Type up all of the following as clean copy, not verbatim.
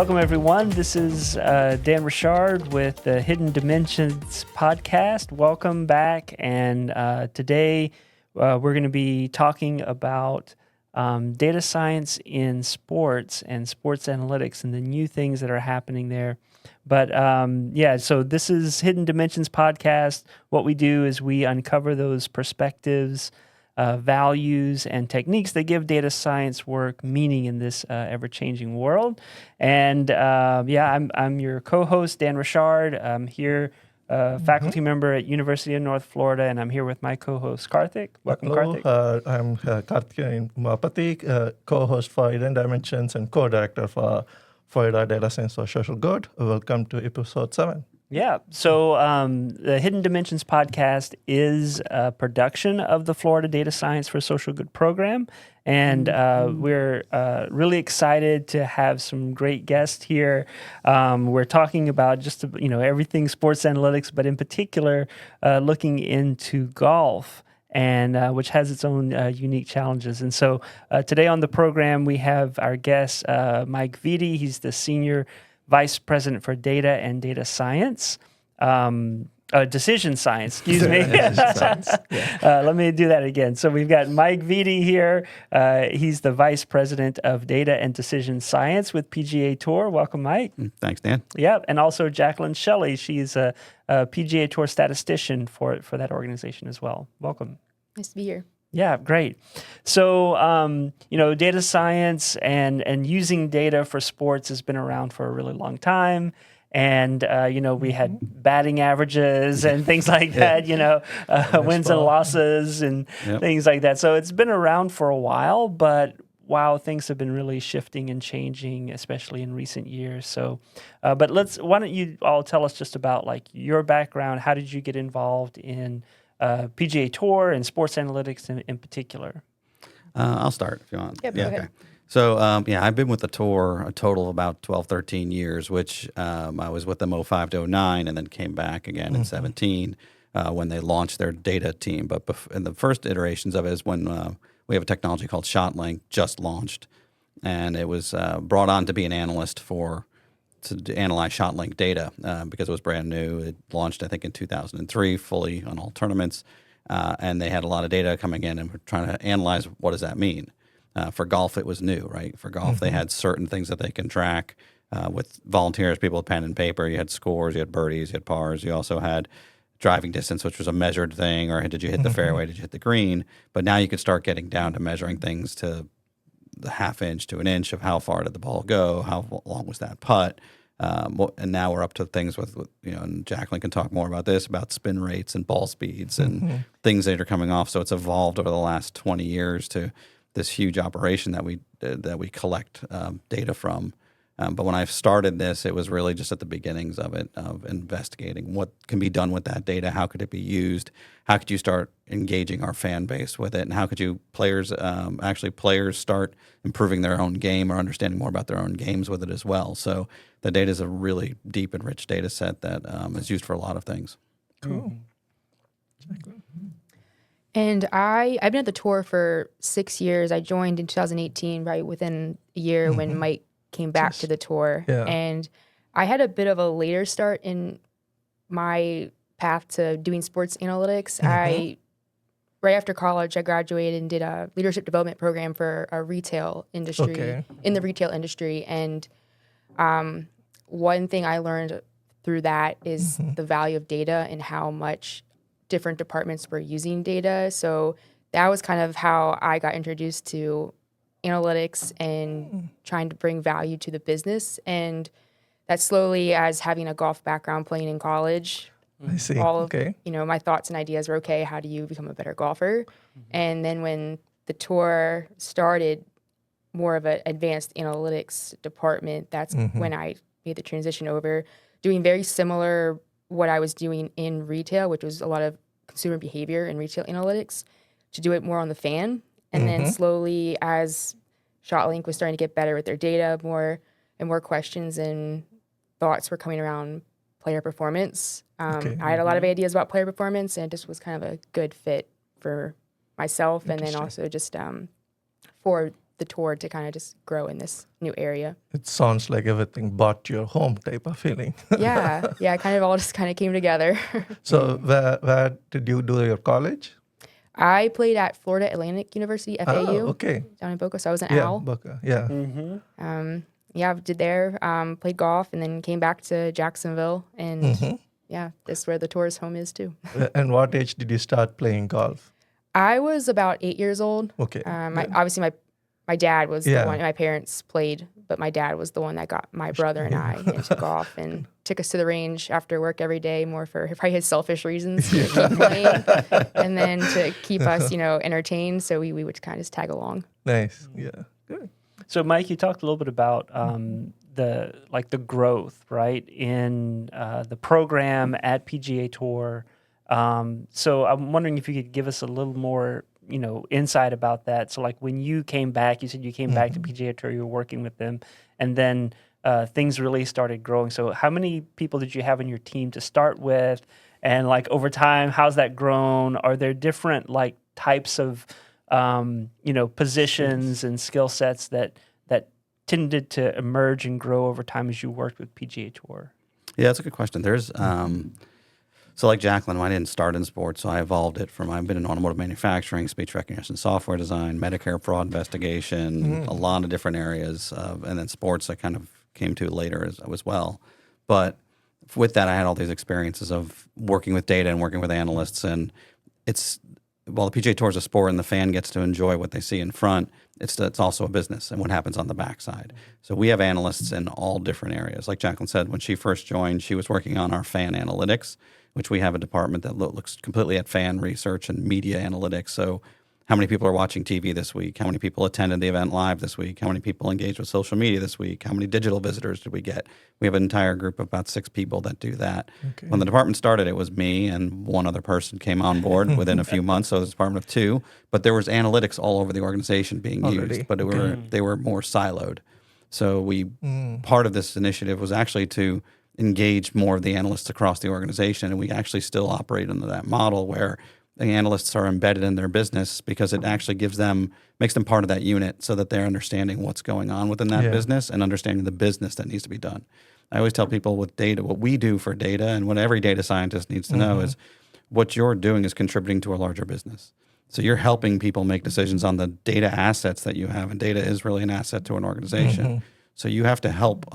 Welcome, everyone. This is Dan Richard with the Hidden Dimensions podcast. Welcome back. And today we're going to be talking about data science in sports and sports analytics and the new things that are happening there. But so this is Hidden Dimensions podcast. What we do is we uncover those perspectives, values, and techniques that give data science work meaning in this ever-changing world. And I'm your co-host, Dan Richard. I'm here, faculty member at University of North Florida, and I'm here with my co-host, Karthik. Welcome, Karthik. I'm Karthikeyan Umapathy, co-host for Hidden Dimensions and co-director for Florida Data Science for Social Good. Welcome to episode 7. Yeah. So the Hidden Dimensions podcast is a production of the Florida Data Science for Social Good program. And we're really excited to have some great guests here. We're talking about just, everything sports analytics, but in particular, looking into golf, and which has its own unique challenges. And so today on the program, we have our guest, Mike Vitti. He's the Senior Vice President for Data and Data Science, Decision Science, excuse me. Let me do that again. So we've got Mike Vitti here. He's the Vice President of Data and Decision Science with PGA TOUR. Welcome, Mike. Thanks, Dan. Yeah, and also Jacqueline Shelly. She's a PGA TOUR statistician for that organization as well. Welcome. Nice to be here. Yeah, great. So, data science and using data for sports has been around for a really long time. And, we had batting averages and things like that, wins and losses and things like that. So it's been around for a while, but wow, things have been really shifting and changing, especially in recent years. So, but why don't you all tell us just about like your background? How did you get involved in PGA TOUR and sports analytics in particular? I'll start if you want. Yep, go ahead. Okay. So, I've been with the tour a total of about 12, 13 years, which I was with them 05 to 09 and then came back again in 17 when they launched their data team. But in the first iterations of it is when we have a technology called ShotLink just launched. And it was brought on to be an analyst to analyze ShotLink data because it was brand new. It launched, I think, in 2003, fully on all tournaments. And they had a lot of data coming in and were trying to analyze what does that mean. For golf, it was new, right? For golf, they had certain things that they can track with volunteers, people with pen and paper. You had scores, you had birdies, you had pars. You also had driving distance, which was a measured thing, or did you hit the fairway, did you hit the green? But now you could start getting down to measuring things to the half inch to an inch of how far did the ball go, how long was that putt. And now we're up to things with and Jacqueline can talk more about this, about spin rates and ball speeds and things that are coming off. So it's evolved over the last 20 years to this huge operation that we collect data from. But when I started this, it was really just at the beginnings of it, of investigating what can be done with that data, how could it be used, how could you start engaging our fan base with it, and how could players start improving their own game or understanding more about their own games with it as well. So the data is a really deep and rich data set that is used for a lot of things. Cool. And I've been at the tour for 6 years. I joined in 2018, right within a year when Mike came back to the tour. Yeah. And I had a bit of a later start in my path to doing sports analytics. Right after college, I graduated and did a leadership development program for a retail industry, in the retail industry. And one thing I learned through that is the value of data and how much different departments were using data. So that was kind of how I got introduced to analytics and trying to bring value to the business. And that slowly, as having a golf background playing in college, I see. all of my thoughts and ideas were, okay, how do you become a better golfer? And then when the tour started, more of an advanced analytics department, that's when I made the transition over, doing very similar what I was doing in retail, which was a lot of consumer behavior and retail analytics, to do it more on the fan. And then slowly, as ShotLink was starting to get better with their data, more and more questions and thoughts were coming around player performance. I had a lot of ideas about player performance, and it just was kind of a good fit for myself, and then also just for the tour to kind of just grow in this new area. It sounds like everything bought your home type of feeling. Yeah, kind of all just kind of came together. So where did you do your college? I played at Florida Atlantic University, FAU, Okay. down in Boca, so I was an Yeah, owl. Boca. Yeah. I did there, played golf, and then came back to Jacksonville, and that's where the tour's home is too. And what age did you start playing golf? I was about 8 years old. Okay. Obviously, my dad was the Yeah. one. My parents played, but my dad was the one that got my brother and I into golf and took us to the range after work every day, more for probably his selfish reasons to keep playing, and then to keep us, entertained. So we would kind of just tag along. Nice. Yeah. Good. So, Mike, you talked a little bit about the growth, right, in the program at PGA Tour. So, I'm wondering if you could give us a little more, insight about that. So, like when you came back, you said you came back to PGA Tour, you were working with them, and then things really started growing. So, how many people did you have on your team to start with, and like over time, how's that grown? Are there different like types of positions and skill sets that tended to emerge and grow over time as you worked with PGA Tour? Yeah, that's a good question. There's so like Jacqueline, I didn't start in sports, so I evolved it from I've been in automotive manufacturing, speech recognition software design, Medicare fraud investigation, a lot of different areas, and then sports I kind of came to later as well. But with that, I had all these experiences of working with data and working with analysts, and while the PGA Tour is a sport and the fan gets to enjoy what they see in front, it's also a business and what happens on the backside. So we have analysts in all different areas. Like Jacqueline said, when she first joined, she was working on our fan analytics, which we have a department that looks completely at fan research and media analytics. So how many people are watching TV this week? How many people attended the event live this week? How many people engaged with social media this week? How many digital visitors did we get? We have an entire group of about 6 people that do that. Okay. When the department started, it was me and one other person came on board within a few months. So it was a department of 2, but there was analytics all over the organization being used, but they were more siloed. So part of this initiative was actually to engage more of the analysts across the organization, and we actually still operate under that model where the analysts are embedded in their business because it actually makes them part of that unit so that they're understanding what's going on within that business and understanding the business that needs to be done. I always tell people with data, what we do for data and what every data scientist needs to know is what you're doing is contributing to a larger business. So you're helping people make decisions on the data assets that you have, and data is really an asset to an organization. So you have to help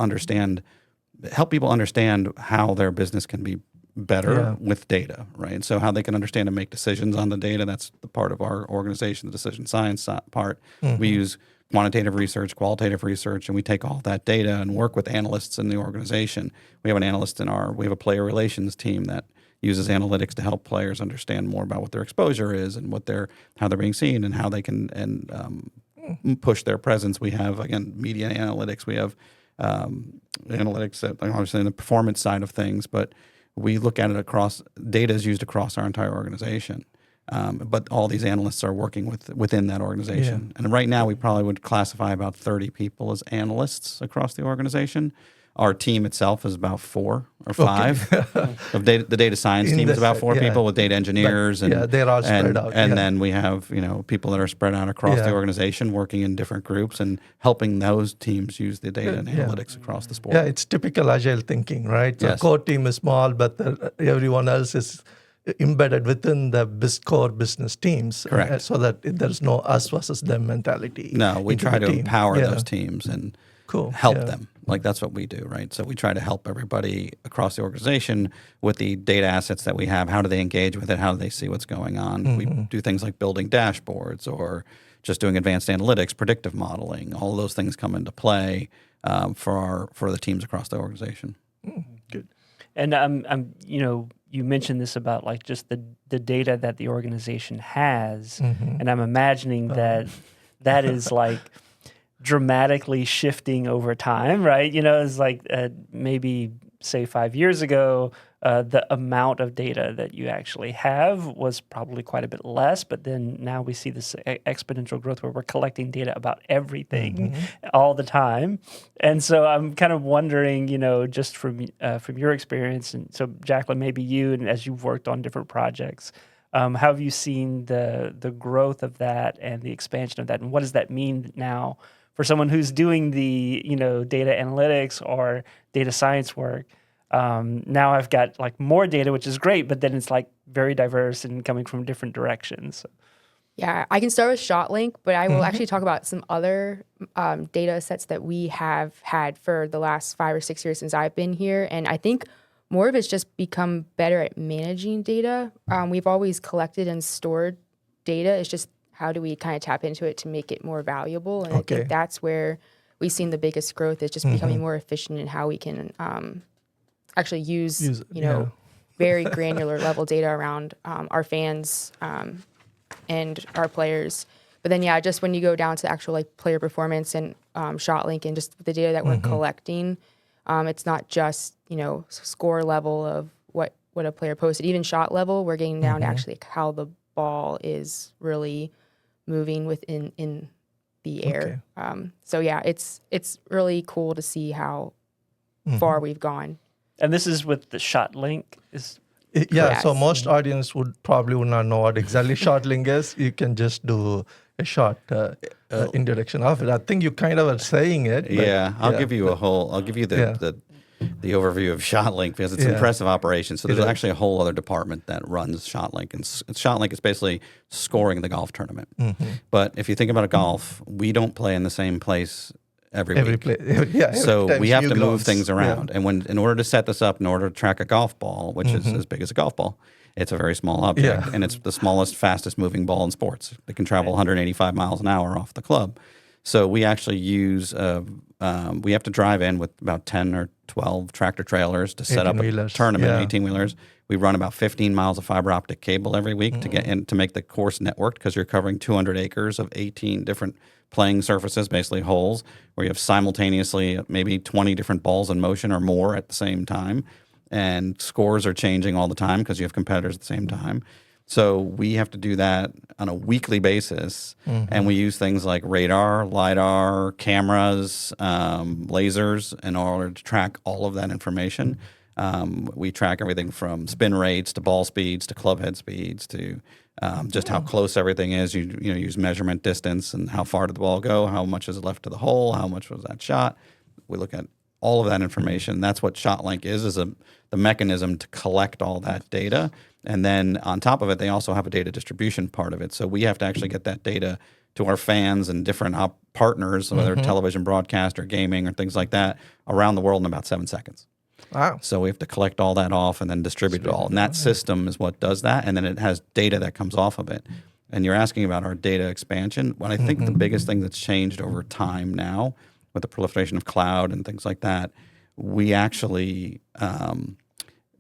people understand how their business can be better with data, right? So how they can understand and make decisions on the data, that's the part of our organization, the decision science part. We use quantitative research, qualitative research, and we take all that data and work with analysts in the organization. We have a player relations team that uses analytics to help players understand more about what their exposure is and how they're being seen and how they can push their presence. We have, again, media analytics. We have analytics that obviously in the performance side of things, but we look at it across, data is used across our entire organization. But all these analysts are working within that organization. And right now we probably would classify about 30 people as analysts across the organization. Our team itself is about 4 or 5. The data science team is about 4 people with data engineers. They're all spread out. And then we have people that are spread out across the organization working in different groups and helping those teams use the data and analytics across the sport. Yeah, it's typical agile thinking, right? So core team is small, but everyone else is embedded within the core business teams. Correct. So that there's no us versus them mentality. No, we try to empower those teams and help them. Like that's what we do, right? So we try to help everybody across the organization with the data assets that we have. How do they engage with it? How do they see what's going on? We do things like building dashboards or just doing advanced analytics, predictive modeling. All of those things come into play for the teams across the organization. Good. And you mentioned this about like just the data that the organization has, and I'm imagining that is like dramatically shifting over time, right? It's like maybe say 5 years ago, the amount of data that you actually have was probably quite a bit less, but then now we see this exponential growth where we're collecting data about everything all the time. And so I'm kind of wondering, just from your experience, and so Jacqueline, maybe you, and as you've worked on different projects, How have you seen the growth of that and the expansion of that, and what does that mean now for someone who's doing the data analytics or data science work? Now I've got like more data, which is great, but then it's like very diverse and coming from different directions. Yeah, I can start with ShotLink, but I will actually talk about some other data sets that we have had for the last 5 or 6 years since I've been here. And I think more of it's just become better at managing data. We've always collected and stored data. It's just how do we kind of tap into it to make it more valuable? And I think that's where we've seen the biggest growth is just becoming more efficient in how we can actually use very granular level data around our fans and our players. But then, just when you go down to actual like player performance and ShotLink and just the data that we're collecting, it's not just, score level of what a player posted. Even shot level, we're getting down to actually how the ball is really moving in the air. So it's really cool to see how far we've gone. And this is with the ShotLink is. Yeah, so most audience would not know what exactly ShotLink is. You can just do a short introduction of it. I think you kind of are saying it. Yeah, I'll give you the overview of ShotLink because it's an impressive operation. So there's actually a whole other department that runs ShotLink, and ShotLink is basically scoring the golf tournament. But if you think about a golf, we don't play in the same place every week. So we have to move things around. And in order to set this up, in order to track a golf ball, which is as big as a golf ball, it's a very small object, and it's the smallest, fastest moving ball in sports. It can travel 185 miles an hour off the club. So we actually use, we have to drive in with about 10 or 12 tractor trailers to set up a tournament, 18-wheelers. We run about 15 miles of fiber optic cable every week to get in to make the course networked because you're covering 200 acres of 18 different playing surfaces, basically holes, where you have simultaneously maybe 20 different balls in motion or more at the same time. And scores are changing all the time because you have competitors at the same time. So we have to do that on a weekly basis. And we use things like radar, LiDAR, cameras, lasers in order to track all of that information. We track everything from spin rates to ball speeds to club head speeds to just how close everything is. You use measurement distance and how far did the ball go, how much is left to the hole, how much was that shot. We look at all of that information. That's what ShotLink is the mechanism to collect all that data. And then on top of it, they also have a data distribution part of it. So we have to actually get that data to our fans and different partners, whether television broadcast or gaming or things like that, around the world in about 7 seconds. Wow. So we have to collect all that off and then distribute it all. And that system is what does that. And then it has data that comes off of it. And you're asking about our data expansion. What I think the biggest thing that's changed over time now with the proliferation of cloud and things like that, we actually,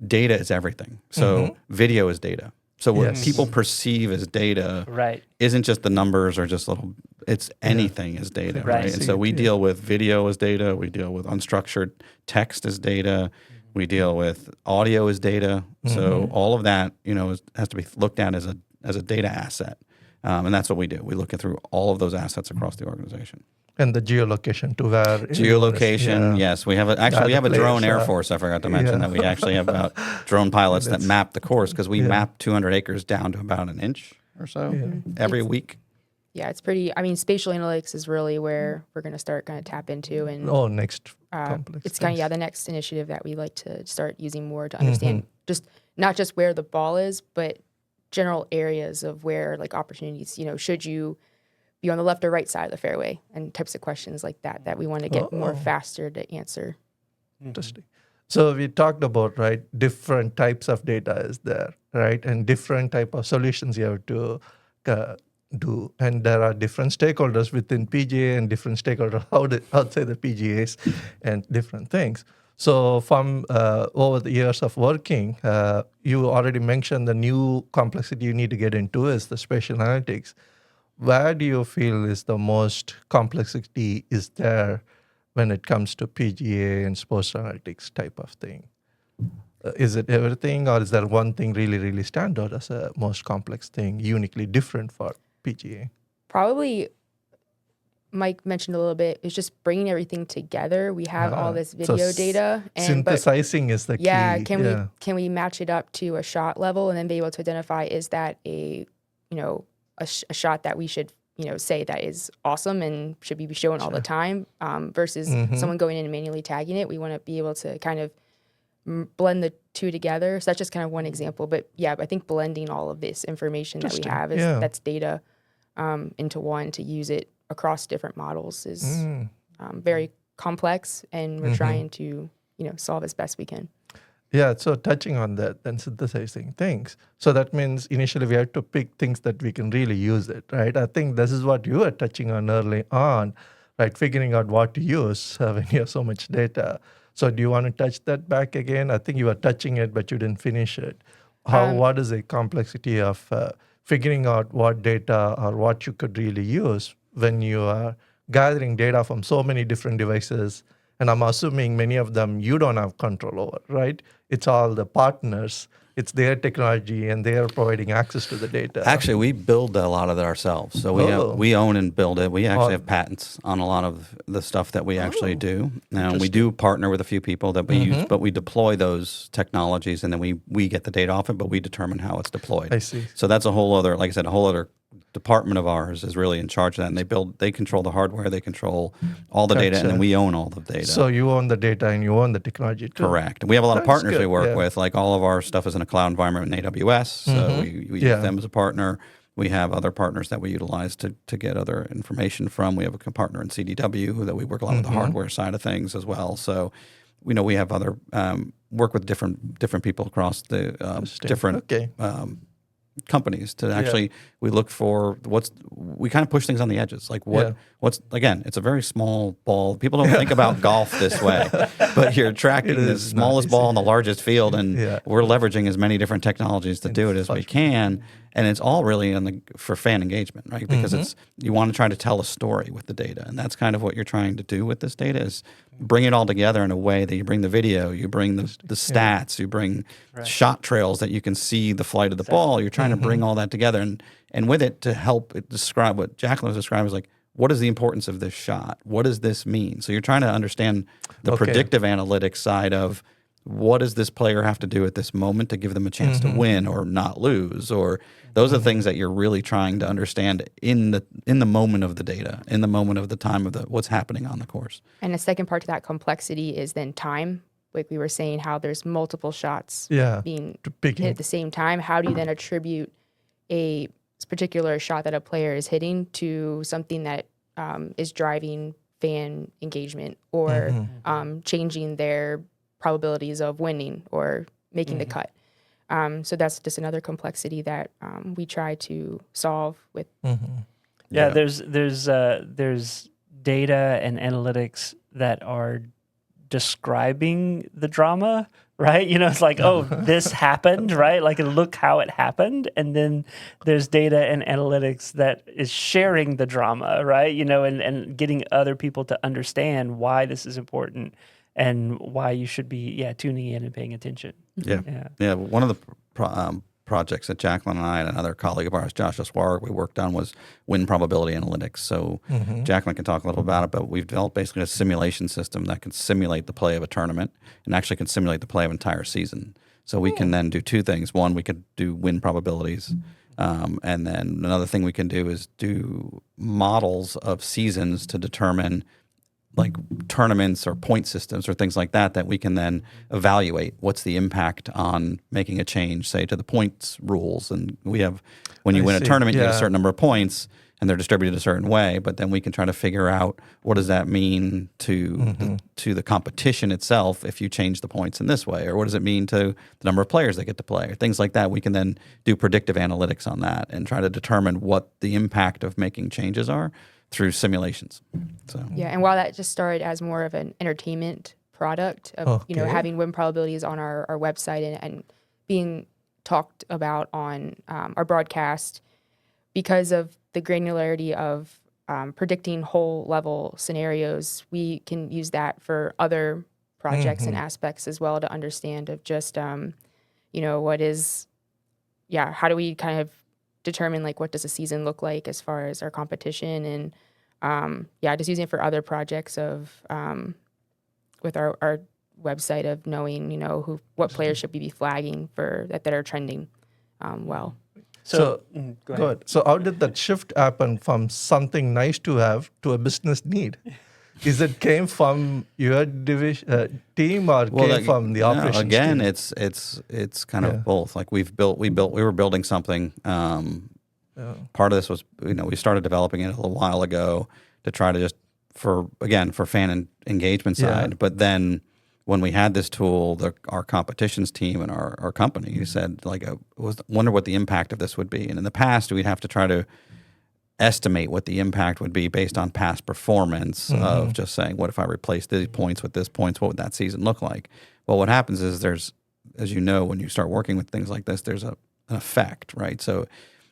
data is everything. So video is data. So what people perceive as data isn't just the numbers or just little, it's anything as data, right? And so we deal with video as data, we deal with unstructured text as data, we deal with audio as data. So all of that, has to be looked at as a data asset. And that's what we do. We look at through all of those assets across the organization. And the geolocation to where geolocation, yes. We have a drone air force. I forgot to mention that we actually have about drone pilots that map the course because we map 200 acres down to about an inch or so every week. Yeah, it's pretty. I mean, spatial analytics is really where we're going to start kind of tap into, and next complex. It's kind of the next initiative that we like to start using more to understand just not just where the ball is, but general areas of where like opportunities. Should you be on the left or right side of the fairway, and types of questions like that we want to get more faster to answer. Interesting. So we talked about, different types of data is there, right? And different type of solutions you have to do. And there are different stakeholders within PGA and different stakeholders outside the PGAs and different things. So from over the years of working, you already mentioned the new complexity you need to get into is the spatial analytics. Where do you feel is the most complexity is there when it comes to PGA and sports analytics type of thing? Is it everything, or is there one thing really, really stand out as a most complex thing, uniquely different for PGA? Probably Mike mentioned a little bit, is just bringing everything together. We have all this So video data, and but synthesizing is the yeah, key. can we match it up to a shot level and then be able to identify, is that a a shot that we should say that is awesome and should be shown all the time, versus someone going in and manually tagging it. We want to be able to kind of blend the two together. So that's just kind of one example. But yeah, I think blending all of this information that we have that's data into one to use it across different models is very complex, and we're trying to solve as best we can. Yeah, so touching on that, then synthesizing things. So that means initially we have to pick things that we can really use it, right? I think this is what you were touching on early on, right? Figuring out what to use when you have so much data. So do you want to touch that back again? I think you were touching it, but you didn't finish it. What is the complexity of figuring out what data or what you could really use when you are gathering data from so many different devices? And I'm assuming many of them you don't have control over, right? It's all the partners. It's their technology, and they are providing access to the data. Actually, we build a lot of it ourselves. So we own and build it. We actually have patents on a lot of the stuff that we actually do. Now, we do partner with a few people that we use, but we deploy those technologies, and then we get the data off it, but we determine how it's deployed. I see. So that's a whole other, like I said, a whole other department of ours is really in charge of that, and they control the hardware, they control all the data, and then we own all the data. So you own the data and you own the technology too. Correct. We have a lot of partners we work with. Like all of our stuff is in a cloud environment in AWS, so we use them as a partner. We have other partners that we utilize to get other information from. We have a partner in CDW that we work a lot with the hardware side of things as well. So we have other work with different people across the different companies to actually we look for we kind of push things on the edges, like what's again, it's a very small ball. People don't think about golf this way, but you're tracking the smallest ball in the largest field, and we're leveraging as many different technologies to do it as we can, and it's all really for fan engagement, right? Because you want to try to tell a story with the data, and that's kind of what you're trying to do with this data, is bring it all together in a way that you bring the video, you bring the stats, you bring shot trails that you can see the flight of the ball. You're trying to bring all that together, and with it to help it describe what Jacqueline was describing, was like, what is the importance of this shot? What does this mean? So you're trying to understand the predictive analytics side of what does this player have to do at this moment to give them a chance to win or not lose, or those are the things that you're really trying to understand in the moment of the data, in the moment of the time of what's happening on the course. And a second part to that complexity is then time. Like we were saying, how there's multiple shots being hit at the same time. How do you then attribute a particular shot that a player is hitting to something that is driving fan engagement or changing their probabilities of winning or making the cut? So that's just another complexity that we try to solve with. There's data and analytics that are describing the drama, right? It's like, oh, this happened, right? Like, look how it happened. And then there's data and analytics that is sharing the drama, right? And getting other people to understand why this is important and why you should be, tuning in and paying attention. Yeah. One of the projects that Jacqueline and I and another colleague of ours, Josh Aswar, we worked on was win probability analytics. So Jacqueline can talk a little about it, but we've developed basically a simulation system that can simulate the play of a tournament and actually can simulate the play of an entire season. So we can then do two things. One, we could do win probabilities. And then another thing we can do is do models of seasons to determine like tournaments or point systems or things like that we can then evaluate what's the impact on making a change, say, to the points rules. And we have, when you win a tournament, you get a certain number of points and they're distributed a certain way, but then we can try to figure out what does that mean to the competition itself if you change the points in this way, or what does it mean to the number of players that get to play, or things like that. We can then do predictive analytics on that and try to determine what the impact of making changes are through simulations. So and while that just started as more of an entertainment product of having win probabilities on our website and being talked about on our broadcast, because of the granularity of predicting whole level scenarios, we can use that for other projects and aspects as well to understand of just what is how do we kind of determine like what does a season look like as far as our competition, and just using it for other projects of with our website of knowing, what players should we be flagging for that are trending well. So go go ahead. So how did that shift happen from something nice to have to a business need? Is it came from your team or came from the operations again, team? it's kind of both. Like we were building something. Part of this was, we started developing it a little while ago to try to just for fan engagement side. But then when we had this tool, our competitions team and our company said, wonder what the impact of this would be. And in the past, we'd have to try to estimate what the impact would be based on past performance of just saying, what if I replace these points with this points? What would that season look like? Well, what happens is there's, as you know, when you start working with things like this, there's an effect, right? So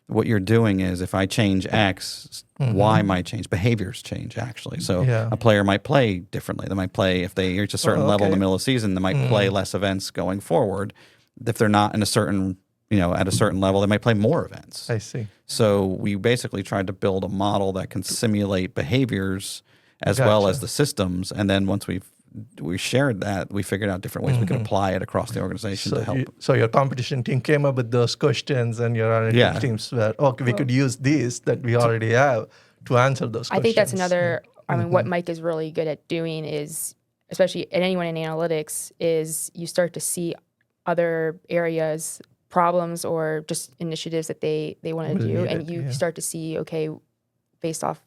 what you're doing is if I change X, Y might change. Behaviors change, actually. So a player might play differently. They might play, if they reach a certain level in the middle of the season, they might play less events going forward. If they're not in a certain, at a certain level, they might play more events. I see. So we basically tried to build a model that can simulate behaviors as well as the systems. And then once we shared that, we figured out different ways we could apply it across the organization to help. So your competition team came up with those questions, and your analytics teams were, we could use these that we already have to answer those questions. I think that's another, what Mike is really good at doing is, especially anyone in analytics, is you start to see other areas, problems, or just initiatives that they want to do, and you start to see, okay, based off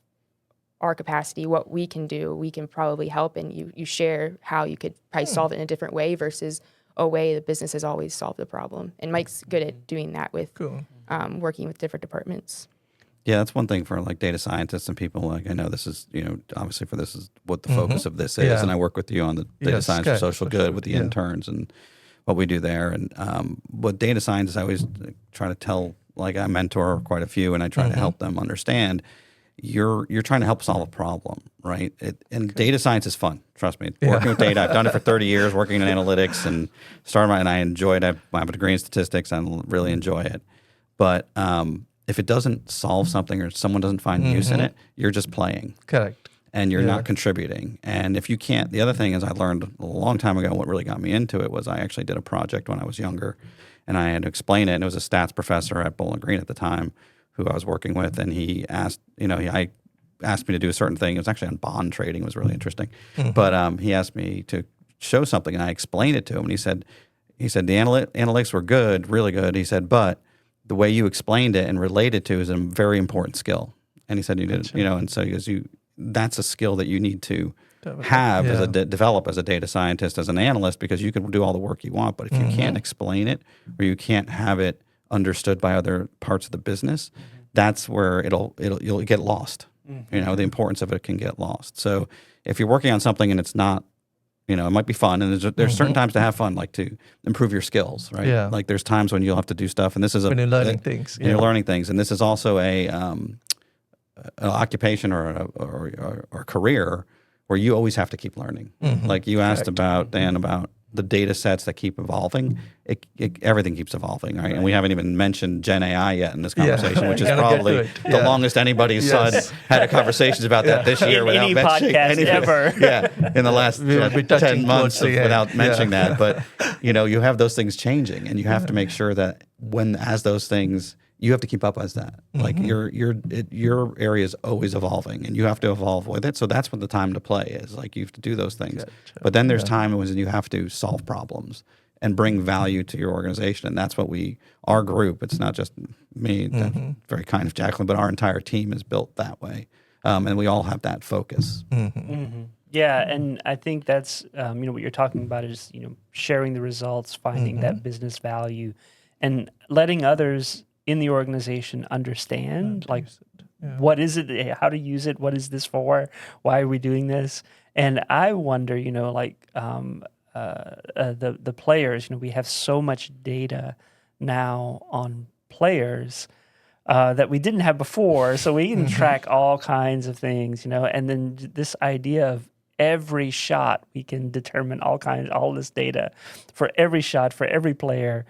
our capacity, what we can do, we can probably help, and you share how you could probably solve it in a different way versus a way the business has always solved the problem. And Mike's good at doing that with working with different departments. Yeah, that's one thing for data scientists and people. I know this is, obviously for this is what the focus of this is, and I work with you on the data science for social good with the interns and what we do there. And what data scientists, I always try to tell, I mentor quite a few, and I try to help them understand. You're trying to help solve a problem, right? And data science is fun. Trust me. Working with data, I've done it for 30 years, working in analytics, and and I enjoyed it. I have a degree in statistics. I really enjoy it. But if it doesn't solve something or someone doesn't find use in it, you're just playing. Correct. And you're not contributing. And if you can't, the other thing is I learned a long time ago, what really got me into it was I actually did a project when I was younger, and I had to explain it. And it was a stats professor at Bowling Green at the time who I was working with, and he asked, I asked me to do a certain thing. It was actually on bond trading. It was really interesting. But he asked me to show something, and I explained it to him. And he said the analytics were good, really good. He said, but the way you explained it and related to is a very important skill. And he said, and so he goes, that's a skill that you need to have as develop as a data scientist, as an analyst, because you can do all the work you want, but if you can't explain it or you can't have it understood by other parts of the business, that's where you'll get lost. The importance of it can get lost. So if you're working on something and it's not, it might be fun, and there's certain times to have fun, like to improve your skills, right? Yeah. Like there's times when you'll have to do stuff, and this is when you're learning things. You're learning things, and this is also an occupation or a career where you always have to keep learning. Like you asked about, Dan, about the data sets that keep evolving. Everything keeps evolving, right? And we haven't even mentioned Gen AI yet in this conversation, which is probably the longest anybody's had conversations about that this year without any mentioning podcast ever. In the last 10 months without mentioning that. But you have those things changing, and you have to make sure that as those things, you have to keep up as that. Like your area is always evolving, and you have to evolve with it. So that's what the time to play is. Like you have to do those things. But then there's time when you have to solve problems and bring value to your organization. And that's what our group, it's not just me, that's very kind of Jacqueline, but our entire team is built that way. And we all have that focus. Yeah, and I think that's, what you're talking about is, sharing the results, finding that business value, and letting others in the organization understand, what is it, how to use it, what is this for, why are we doing this? And I wonder, the players, we have so much data now on players that we didn't have before, so we can track all kinds of things, and then this idea of every shot, we can determine all this data for every shot, for every player.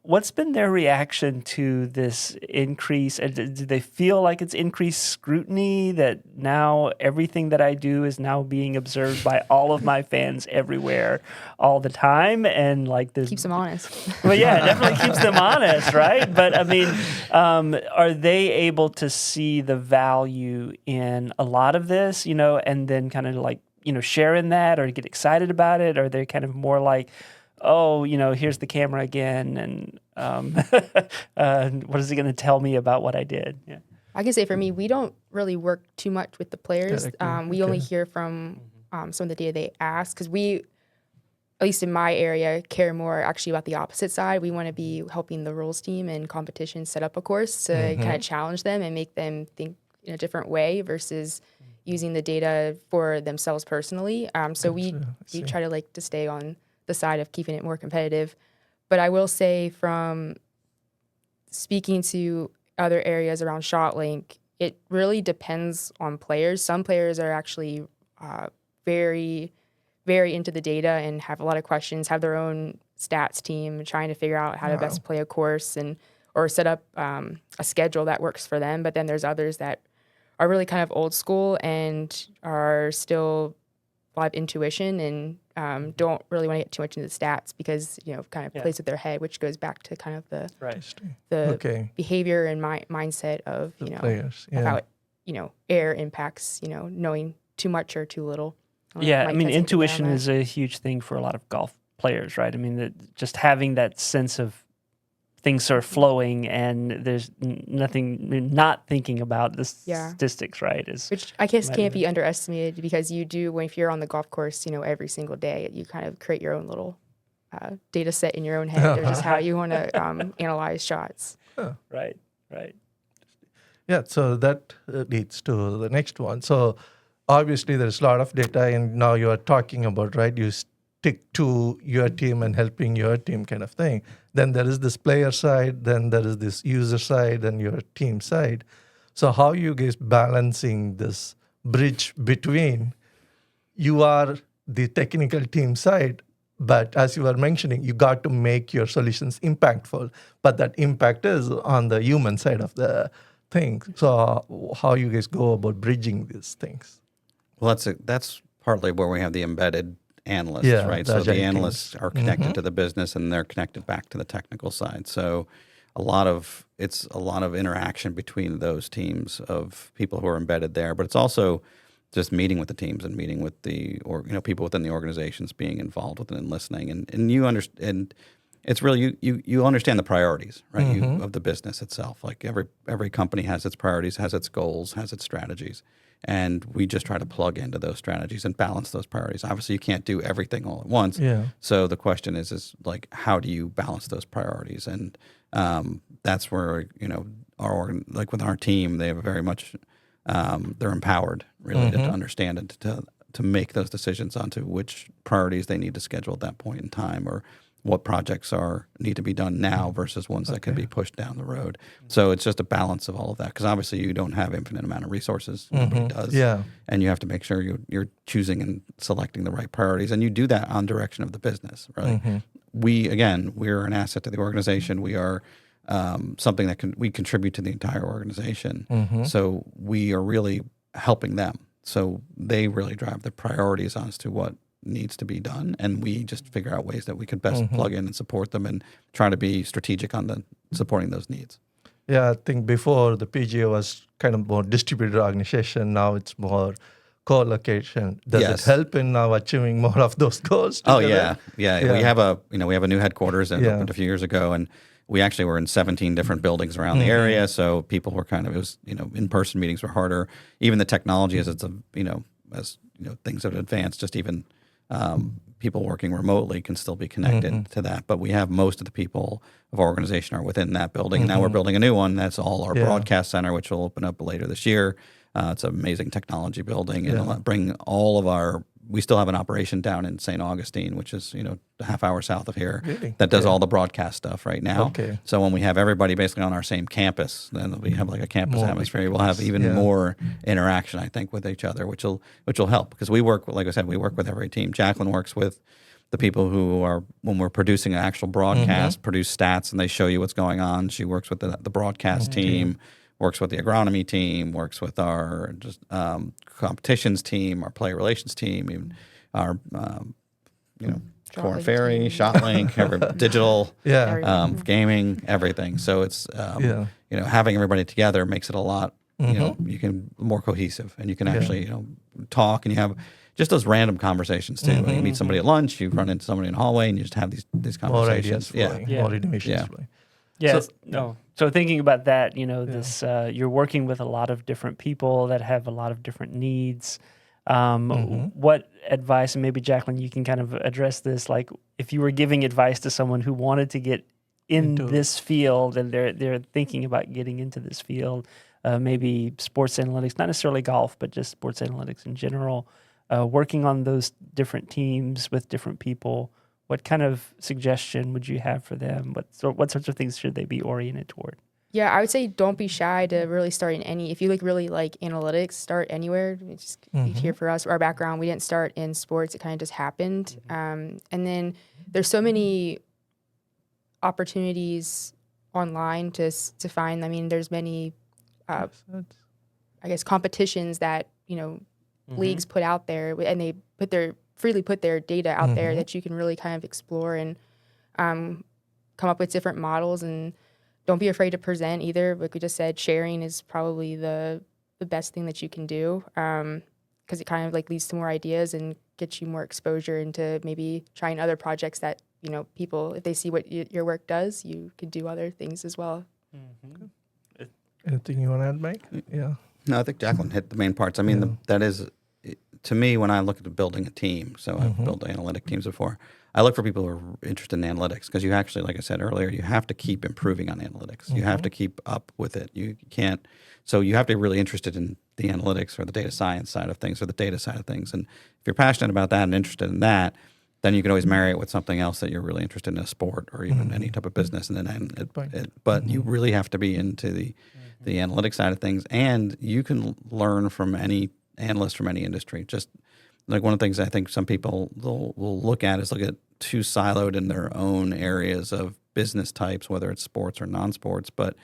what's been their reaction to this increase? Do they feel like it's increased scrutiny, that now everything that I do is now being observed by all of my fans everywhere all the time? And like this Keeps them honest. Well, yeah, it definitely keeps them honest, right? But I mean, are they able to see the value in a lot of this, and then kind of like, share in that or get excited about it? Or are they kind of more like, oh, here's the camera again, and what is he going to tell me about what I did? Yeah. I can say for me, we don't really work too much with the players. We only hear from some of the data they ask, because we, at least in my area, care more actually about the opposite side. We want to be helping the rules team and competition set up a course to kind of challenge them and make them think in a different way versus using the data for themselves personally. So we try to stay on the side of keeping it more competitive. But I will say, from speaking to other areas around ShotLink, it really depends on players. Some players are actually very, very into the data and have a lot of questions, have their own stats team trying to figure out how to best play a course or set up a schedule that works for them. But then there's others that are really kind of old school and are still a lot of intuition and don't really want to get too much into the stats, because kind of plays with their head, which goes back to kind of the behavior and mindset of players, of how air impacts knowing too much or too little. Yeah, I mean, intuition is a huge thing for a lot of golf players, right? I mean, just having that sense of things are flowing and there's nothing not thinking about the statistics, right? Which I guess can't be underestimated, because you do, if you're on the golf course, every single day, you kind of create your own little data set in your own head of just how you want to analyze shots. Right. Yeah, so that leads to the next one. So obviously there's a lot of data, and now you are talking about, right, you stick to your team and helping your team kind of thing. Then there is this player side, then there is this user side and your team side. So how are you guys balancing this bridge between you are the technical team side, but as you were mentioning, you got to make your solutions impactful, but that impact is on the human side of the thing. So how you guys go about bridging these things? Well, that's partly where we have the embedded analysts, right? So the analysts are connected to the business, and they're connected back to the technical side. So it's a lot of interaction between those teams of people who are embedded there, but it's also just meeting with the teams and meeting with the people within the organizations, being involved with it and listening, and you understand. It's really you understand the priorities, right, of the business itself. Like every company has its priorities, has its goals, has its strategies. And we just try to plug into those strategies and balance those priorities. Obviously, you can't do everything all at once. Yeah. So the question is like, how do you balance those priorities? And that's where with our team, they have very much they're empowered really to understand and to make those decisions onto which priorities they need to schedule at that point in time, or what projects need to be done now versus ones that can be pushed down the road. So it's just a balance of all of that, because obviously you don't have infinite amount of resources. Nobody does. Yeah. And you have to make sure you're choosing and selecting the right priorities, and you do that on direction of the business, right? We're an asset to the organization. We are something that we contribute to the entire organization. So we are really helping them. So they really drive the priorities as to what needs to be done, and we just figure out ways that we could best plug in and support them and try to be strategic on supporting those needs. Yeah, I think before the PGA was kind of more distributed organization. Now it's more co-location. Does it help in now achieving more of those goals together? Oh yeah. We have a new headquarters that opened a few years ago, and we actually were in 17 different buildings around the area. So people were in-person meetings were harder. Even the technology as things have advanced, just even people working remotely can still be connected to that. But we have most of the people of our organization are within that building. And now we're building a new one. That's all our broadcast center, which will open up later this year. It's an amazing technology building, and it'll bring all of we still have an operation down in St. Augustine, which is, a half hour south of here, that does all the broadcast stuff right now. Okay. So when we have everybody basically on our same campus, then we have like a campus atmosphere. We'll have even more interaction, I think, with each other, which will help, because we work, like I said, we work with every team. Jacqueline works with the people who are, when we're producing an actual broadcast, produce stats and they show you what's going on. She works with the broadcast team, works with the agronomy team, works with our competitions team, our player relations team, even our Corn Ferry, ShotLink, digital, gaming, everything. So it's having everybody together makes it a lot. You can more cohesive, and you can actually talk, and you have just those random conversations too. When you meet somebody at lunch, you run into somebody in the hallway, and you just have these conversations. More ideas flowing, more innovations flowing. Yeah. So thinking about that, this you're working with a lot of different people that have a lot of different needs. What advice, and maybe Jacqueline, you can kind of address this, like if you were giving advice to someone who wanted to get into this field and they're thinking about getting into this field, maybe sports analytics, not necessarily golf, but just sports analytics in general, working on those different teams with different people, what kind of suggestion would you have for them? What sorts of things should they be oriented toward? Yeah, I would say don't be shy to really start in any. If you really like analytics, start anywhere. It's just here for us. Our background, we didn't start in sports. It kind of just happened. And then there's so many opportunities online to find. I mean, there's many, I guess, competitions that leagues put out there, and they freely put their data out there that you can really kind of explore and come up with different models. And don't be afraid to present either. Like we just said, sharing is probably the best thing that you can do, because it kind of leads to more ideas and gets you more exposure into maybe trying other projects that people, if they see what your work does, you could do other things as well. Anything you want to add, Mike? Yeah. No, I think Jacqueline hit the main parts. I mean, that is, to me, when I look at building a team, so I've built analytic teams before, I look for people who are interested in analytics, because you actually, like I said earlier, you have to keep improving on analytics. You have to keep up with it. You can't, so you have to be really interested in the analytics or the data science side of things or the data side of things. And if you're passionate about that and interested in that, then you can always marry it with something else that you're really interested in, a sport or even any type of business. And then, but you really have to be into the analytics side of things, and you can learn from any analyst from any industry. Just like one of the things I think some people will look at too siloed in their own areas of business types, whether it's sports or non-sports, but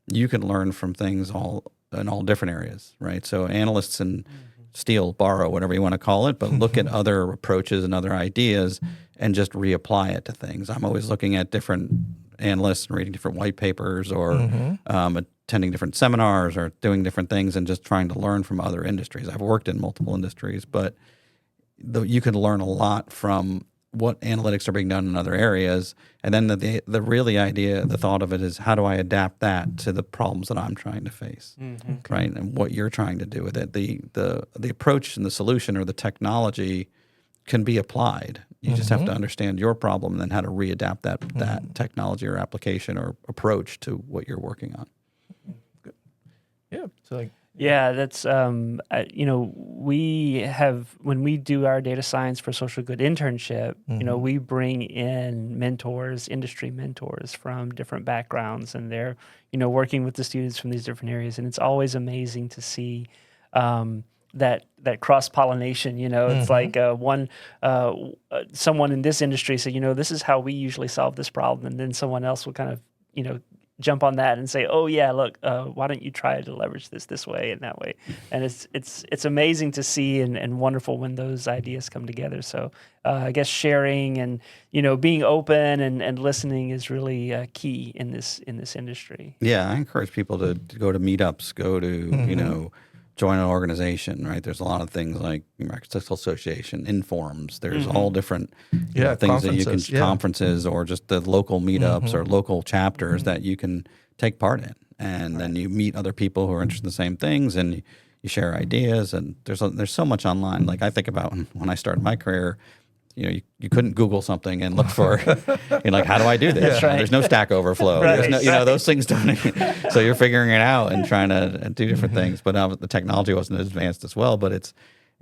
you can learn from things in all different areas, right? So analysts and steal, borrow, whatever you want to call it, but look at other approaches and other ideas and just reapply it to things. I'm always looking at different analysts and reading different white papers or attending different seminars or doing different things and just trying to learn from other industries. I've worked in multiple industries, but you can learn a lot from what analytics are being done in other areas. And then the thought of it is, how do I adapt that to the problems that I'm trying to face, right? And what you're trying to do with it. The approach and the solution or the technology can be applied. You just have to understand your problem and then how to readapt that technology or application or approach to what you're working on. Good. Yeah. So that's we have, when we do our data science for social good internship, we bring in industry mentors from different backgrounds, and they're working with the students from these different areas, and it's always amazing to see that cross-pollination. It's like someone in this industry said, this is how we usually solve this problem, and then someone else will kind of jump on that and say, oh yeah, look, why don't you try to leverage this way and that way? And it's amazing to see and wonderful when those ideas come together. So I guess sharing and being open and listening is really key in this industry. Yeah, I encourage people to go to meetups, go to join an organization, right? There's a lot of things like American Statistical Association, Informs. There's all different things that you can, conferences or just the local meetups or local chapters that you can take part in. And then you meet other people who are interested in the same things, and you share ideas. And there's so much online. Like I think about when I started my career, you couldn't Google something and look for, how do I do this? That's right. There's no Stack Overflow. Right. There's no, those things don't. So you're figuring it out and trying to do different things. But the technology wasn't as advanced as well. But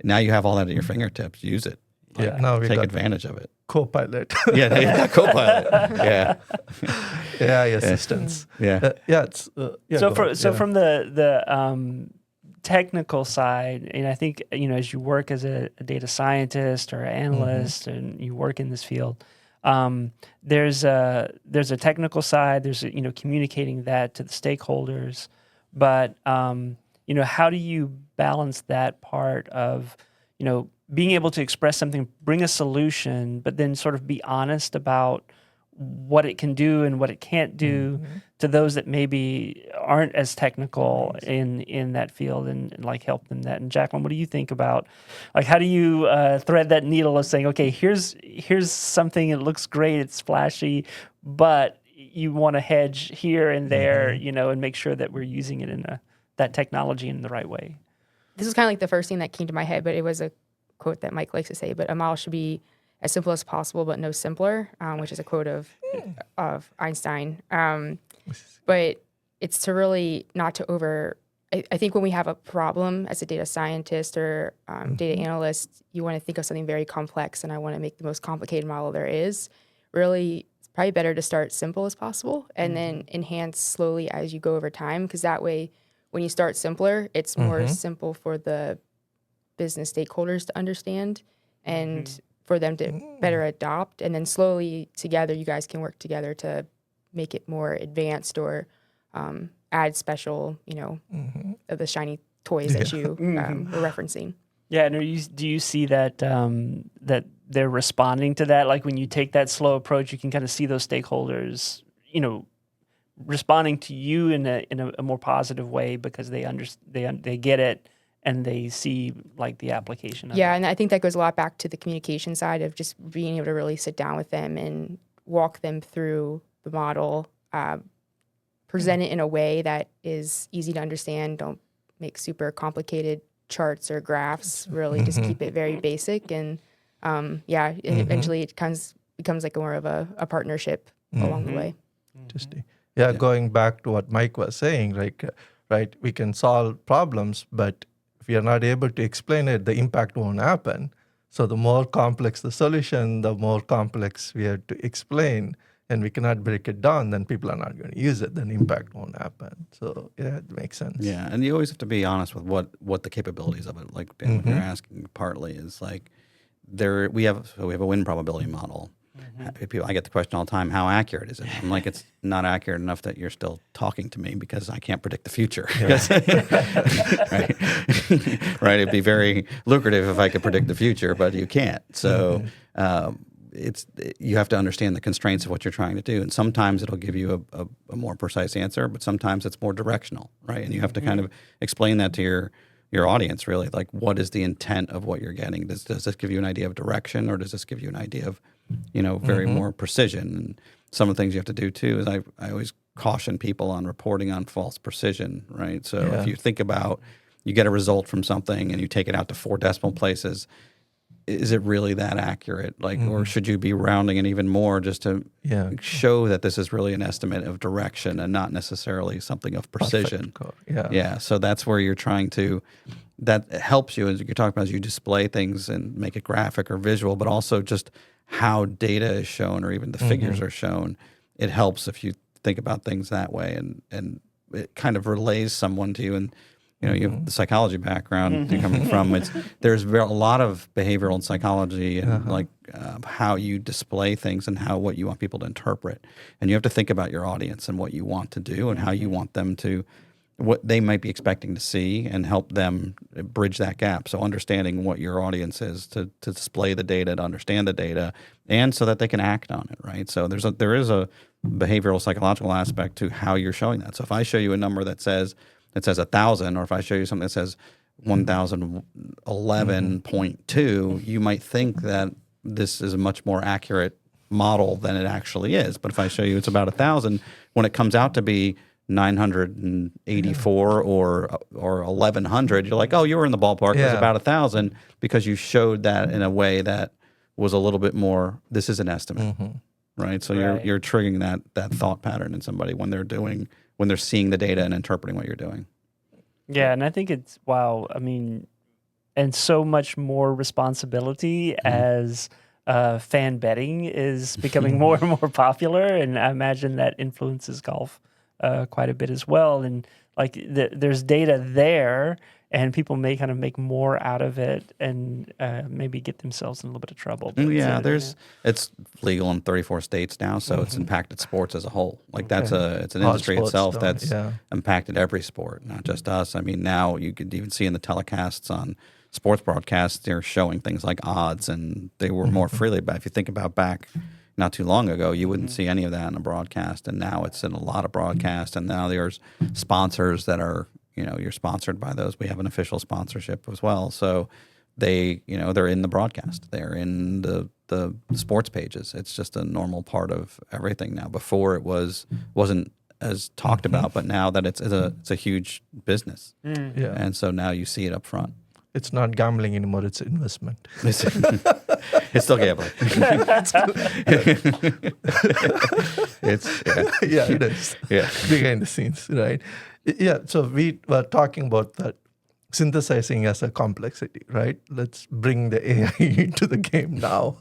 now you have all that at your fingertips. Use it. Now we take advantage of it. Copilot. Yeah, you've got Copilot. Yeah. Assistants. From technical side, and I think, as you work as a data scientist or analyst and you work in this field, there's a technical side, there's communicating that to the stakeholders, but how do you balance that part of being able to express something, bring a solution, but then sort of be honest about what it can do and what it can't do to those that maybe aren't as technical in that field, and like help them that. And Jacqueline, what do you think about, like, how do you thread that needle of saying, okay, here's something, it looks great, it's flashy, but you want to hedge here and there, and make sure that we're using it in that technology in the right way? This is kind of like the first thing that came to my head, but it was a quote that Mike likes to say, but a model should be as simple as possible, but no simpler, which is a quote of Einstein. But it's to really not to I think when we have a problem as a data scientist or data analyst, you want to think of something very complex, and I want to make the most complicated model there is. Really, it's probably better to start simple as possible and then enhance slowly as you go over time, because that way, when you start simpler, it's more simple for the business stakeholders to understand and for them to better adopt, and then slowly together you guys can work together to make it more advanced or add special, of the shiny toys that you were referencing. Yeah, and do you see that that they're responding to that? Like when you take that slow approach, you can kind of see those stakeholders, responding to you in a more positive way because they get it. And they see like the application of it. And I think that goes a lot back to the communication side of just being able to really sit down with them and walk them through the model, present it in a way that is easy to understand. Don't make super complicated charts or graphs. Really just keep it very basic. And eventually it becomes like more of a partnership along the way. Interesting. Yeah, going back to what Mike was saying, like, right, we can solve problems, but we are not able to explain it, the impact won't happen. So the more complex the solution, the more complex we have to explain, and we cannot break it down, then people are not going to use it, then impact won't happen. So it makes sense. Yeah, and you always have to be honest with what the capabilities of it, like Dan, what you're asking partly is like, we have a win probability model. I get the question all the time, how accurate is it? I'm like, it's not accurate enough that you're still talking to me because I can't predict the future. Right? It'd be very lucrative if I could predict the future, but you can't. So you have to understand the constraints of what you're trying to do. And sometimes it'll give you a more precise answer, but sometimes it's more directional, right? And you have to kind of explain that to your audience, really. Like, what is the intent of what you're getting? Does this give you an idea of direction, or does this give you an idea of very more precision? And some of the things you have to do too is I always caution people on reporting on false precision, right? So if you think about, you get a result from something and you take it out to 4 decimal places, is it really that accurate? Like, or should you be rounding it even more just to show that this is really an estimate of direction and not necessarily something of precision? So that's where you're trying to, that helps you as you're talking about, as you display things and make it graphic or visual, but also just how data is shown or even the figures are shown. It helps if you think about things that way, and it kind of relays someone to you. And you have the psychology background you're coming from. There's a lot of behavioral and psychology and how you display things and what you want people to interpret. And you have to think about your audience and what you want to do and how you want them to, what they might be expecting to see, and help them bridge that gap. So understanding what your audience is to display the data, to understand the data, and so that they can act on it, right? So there is a behavioral psychological aspect to how you're showing that. So if I show you a number that says 1,000, or if I show you something that says 1,011.2, you might think that this is a much more accurate model than it actually is. But if I show you it's about 1,000, when it comes out to be 984 or 1,100, you're like, oh, you were in the ballpark. It was about 1,000, because you showed that in a way that was a little bit more, this is an estimate, right? So you're triggering that thought pattern in somebody when they're seeing the data and interpreting what you're doing. Yeah, and I think it's, and so much more responsibility as fan betting is becoming more and more popular, and I imagine that influences golf quite a bit as well. And like there's data there, and people may kind of make more out of it and maybe get themselves in a little bit of trouble. But it's legal in 34 states now, so it's impacted sports as a whole. Like it's an All industry sports itself now, that's impacted every sport, not just us. I mean, now you could even see in the telecasts on sports broadcasts, they're showing things like odds, and they were more freely. But if you think about back not too long ago, you wouldn't see any of that in a broadcast, and now it's in a lot of broadcasts, and now there's sponsors that are, you're sponsored by those. We have an official sponsorship as well, so they, they're in the broadcast, they're in the sports pages. It's just a normal part of everything now. Before it wasn't as talked about, but now that it's a huge business, and so now you see it up front. It's not gambling anymore, it's investment. It's still gambling. It is. Yeah. Behind the scenes, right? Yeah, so we were talking about that synthesizing as a complexity, right? Let's bring the AI into the game now.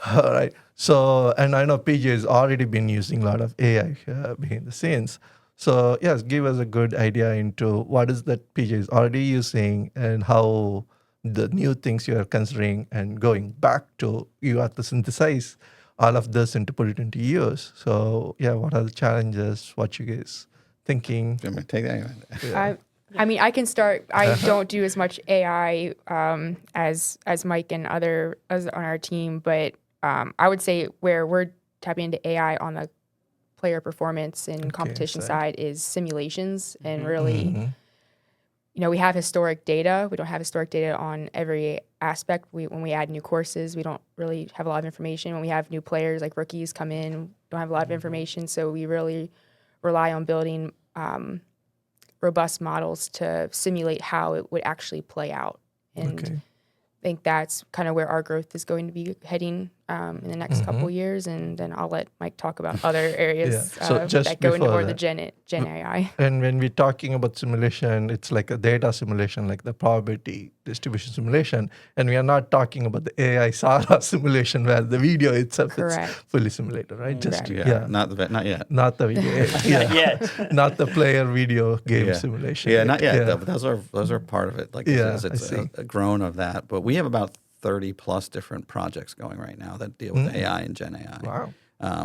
All right. So, and I know PGA has already been using a lot of AI behind the scenes. So yes, give us a good idea into what is that PGA is already using and how the new things you are considering and going back to, you have to synthesize all of this and to put it into use. So yeah, what are the challenges? What you guys thinking? Do you want me to take that? Yeah. I mean, I can start. I don't do as much AI as Mike and others on our team, but I would say where we're tapping into AI on the player performance and competition side is simulations, and really, we have historic data. We don't have historic data on every aspect. When we add new courses, we don't really have a lot of information. When we have new players, like rookies come in, we don't have a lot of information. So we really rely on building robust models to simulate how it would actually play out. And I think that's kind of where our growth is going to be heading in the next couple of years, and then I'll let Mike talk about other areas that go into more the Gen AI. And when we're talking about simulation, it's like a data simulation, like the probability distribution simulation, and we are not talking about the AI SARA simulation where the video itself is fully simulated, right? Just not yet. Not the video, Not yet. not the player video game simulation. Yeah, not yet. But those are part of it. Like it's a grown of that, but we have about 30 plus different projects going right now that deal with AI and Gen AI. Wow.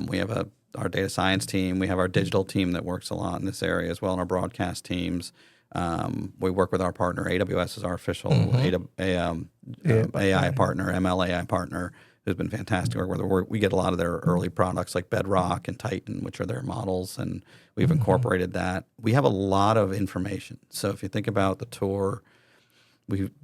We have our data science team. We have our digital team that works a lot in this area as well, and our broadcast teams. We work with our partner. AWS is our official AI partner, ML AI partner, who's been fantastic. We get a lot of their early products like Bedrock and Titan, which are their models, and we've incorporated that. We have a lot of information. So if you think about the tour,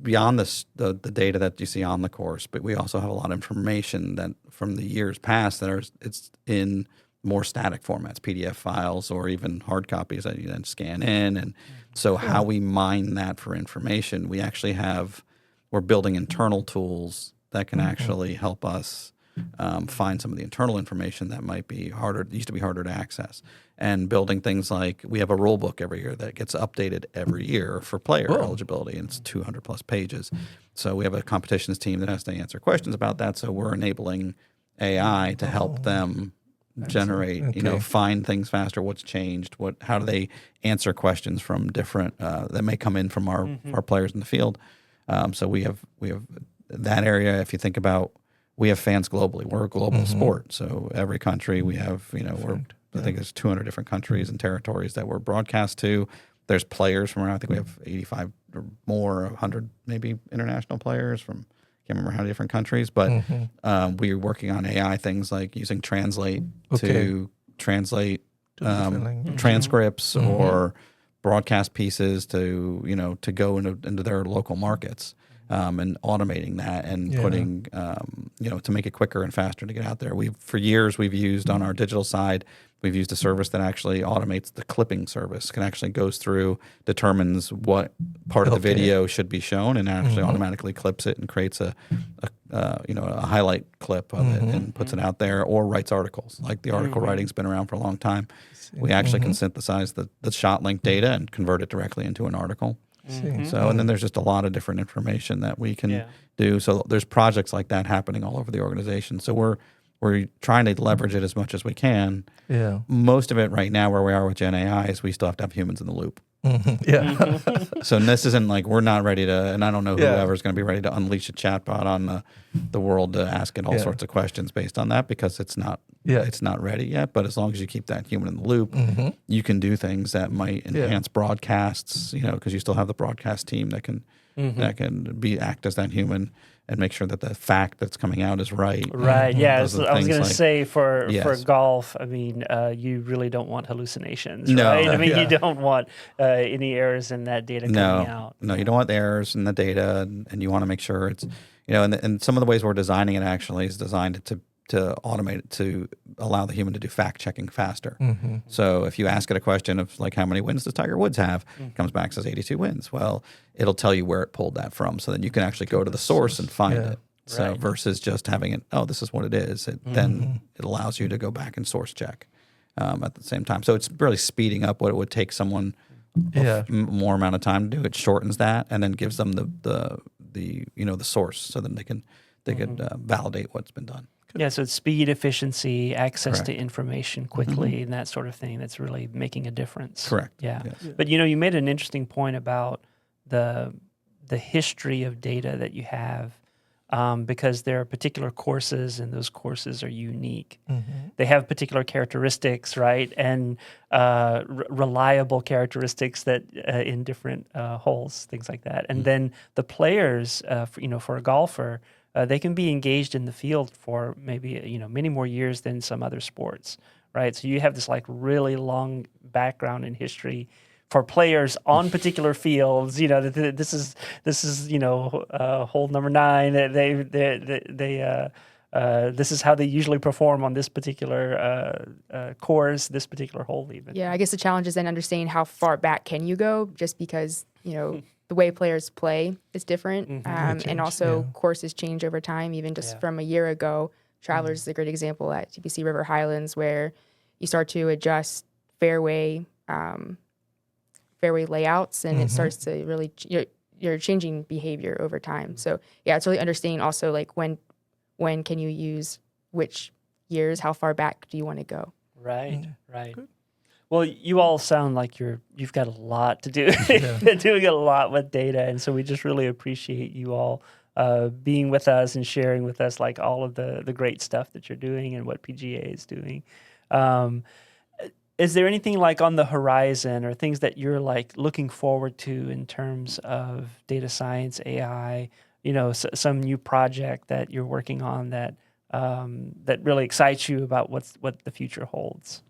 beyond the data that you see on the course, but we also have a lot of information that from the years past it's in more static formats, PDF files, or even hard copies that you then scan in. And so how we mine that for information, we're building internal tools that can actually help us find some of the internal information that used to be harder to access. And building things like, we have a rule book every year that gets updated every year for player eligibility, and it's 200 plus pages. So we have a competitions team that has to answer questions about that. So we're enabling AI to help them generate, find things faster, what's changed, how do they answer questions from different, that may come in from our players in the field. So we have that area. If you think about, we have fans globally. We're a global sport. So every country we have, I think there's 200 different countries and territories that we're broadcast to. There's players from around, I think we have 85 or more, 100 maybe international players from, can't remember how many different countries, but we're working on AI things like using Translate to translate transcripts or broadcast pieces to go into their local markets. And automating that and putting, to make it quicker and faster to get out there. For years, we've used on our digital side, we've used a service that actually automates the clipping service, goes through, determines what part of the video should be shown, and actually automatically clips it and creates a highlight clip of it and puts it out there, or writes articles. Like the article writing's been around for a long time. We actually can synthesize the shot link data and convert it directly into an article. So, and then there's just a lot of different information that we can do. So there's projects like that happening all over the organization. So we're we're trying to leverage it as much as we can. Yeah. Most of it right now, where we are with Gen AI, is we still have to have humans in the loop. Yeah. So this isn't like we're not ready to, and I don't know Yeah. whoever's going to be ready to unleash a chatbot on the world to ask it all Yeah. sorts of questions based on that, because it's not Yeah. it's not ready yet. But as long as you keep that human in the loop, you can do things that might enhance broadcasts. Because you still have the broadcast team that can act as that human and make sure that the fact that's coming out is right. Right. Yeah. Those are the I was things going to like- say for Yes. golf, I mean, you really don't want hallucinations, No. right? I mean, Yeah. you don't want any errors in that data coming out. No, you don't want the errors in the data, and you want to make sure it's, and some of the ways we're designing it actually is designed to automate it to allow the human to do fact checking faster. So if you ask it a question of like, how many wins does Tiger Woods have? It comes back, says 82 wins. Well, it'll tell you where it pulled that from. So then you can actually go to the source and find Yeah. it. So Right. versus just having it, oh, this is what it is. Then it allows you to go back and source check at the same time. So it's really speeding up what it would take someone Yeah. more amount of time to do. It shortens that and then gives them the source, so then they can validate what's been done. Yeah, so it's speed, efficiency, access to Correct. information quickly, and that sort of thing that's really making a difference. Correct. Yeah. Yes. But you made an interesting point about the history of data that you have, because there are particular courses, and those courses are unique. They have particular characteristics, right, and reliable characteristics that in different holes, things like that. And then the players, for a golfer, they can be engaged in the field for maybe many more years than some other sports, right? So you have this like really long background in history for players on particular fields. This is hole number 9. This is how they usually perform on this particular course, this particular hole even. Yeah, I guess the challenge is then understanding how far back can you go, just because, the way players play is different. And also courses change over time, even just from a year ago. Travelers is a great example at TPC River Highlands, where you start to adjust fairway layouts, and it starts to really, you're changing behavior over time. So yeah, it's really understanding also like when can you use which years, how far back do you want to go? Right. Good. Well, you all sound like you've got a lot to do. Doing a lot with data, and so we just really appreciate you all being with us and sharing with us like all of the great stuff that you're doing and what PGA is doing. Is there anything like on the horizon or things that you're like looking forward to in terms of data science, AI? Some new project that you're working on that really excites you about what the future holds.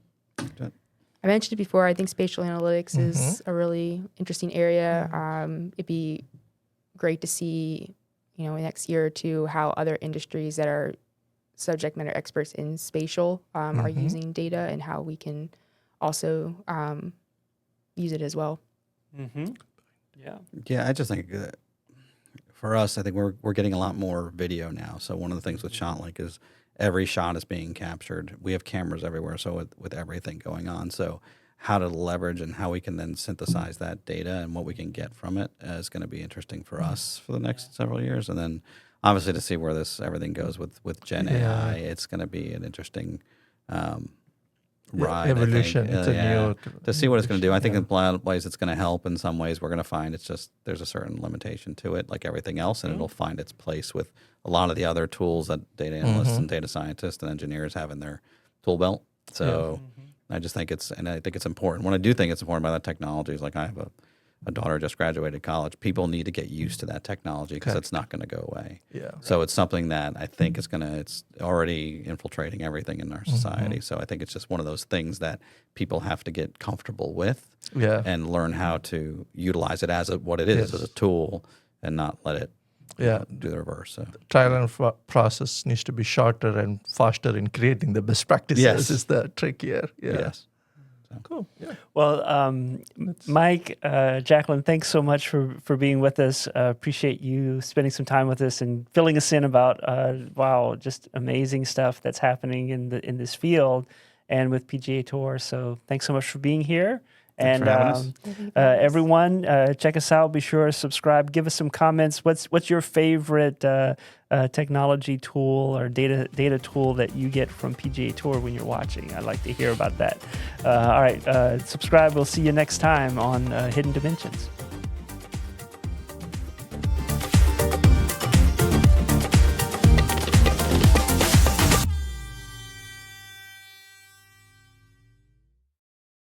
I mentioned it before. I think spatial analytics is a really interesting area. It'd be great to see, in the next year or two, how other industries that are subject matter experts in spatial are using data, and how we can also use it as well. Yeah, I just think for us, I think we're getting a lot more video now. So one of the things with ShotLink is every shot is being captured. We have cameras everywhere, so with everything going on. So how to leverage and how we can then synthesize that data and what we can get from it is going to be interesting for us for the next several years. And then obviously to see where everything goes with Gen AI, it's going to be an interesting ride. Evolution. I think. It's a new to see what it's going to do. I think in a lot of ways it's going to help. In some ways we're going to find it's just there's a certain limitation to it, like everything else, and it'll find its place with a lot of the other tools that data analysts and data scientists and engineers have in their tool belt. So I just think it's important. When I do think it's important about that technology is like I have a daughter just graduated college. People need to get used to that technology because it's not going to go away. Yeah. So it's something that I think it's already infiltrating everything in our society. So I think it's just one of those things that people have to get comfortable with and learn how to utilize it as what it is, as a tool, and not let it do the reverse. So trial and process needs to be shorter and faster in creating the best practices is the trick here. Yeah. Yes. Cool. Yeah. Well, Mike, Jacqueline, thanks so much for being with us. Appreciate you spending some time with us and filling us in about just amazing stuff that's happening in this field and with PGA Tour. So thanks so much for being here. And for having us. everyone, check us out. Be sure to subscribe. Give us some comments. What's your favorite technology tool or data tool that you get from PGA Tour when you're watching? I'd like to hear about that. All right, subscribe. We'll see you next time on Hidden Dimensions.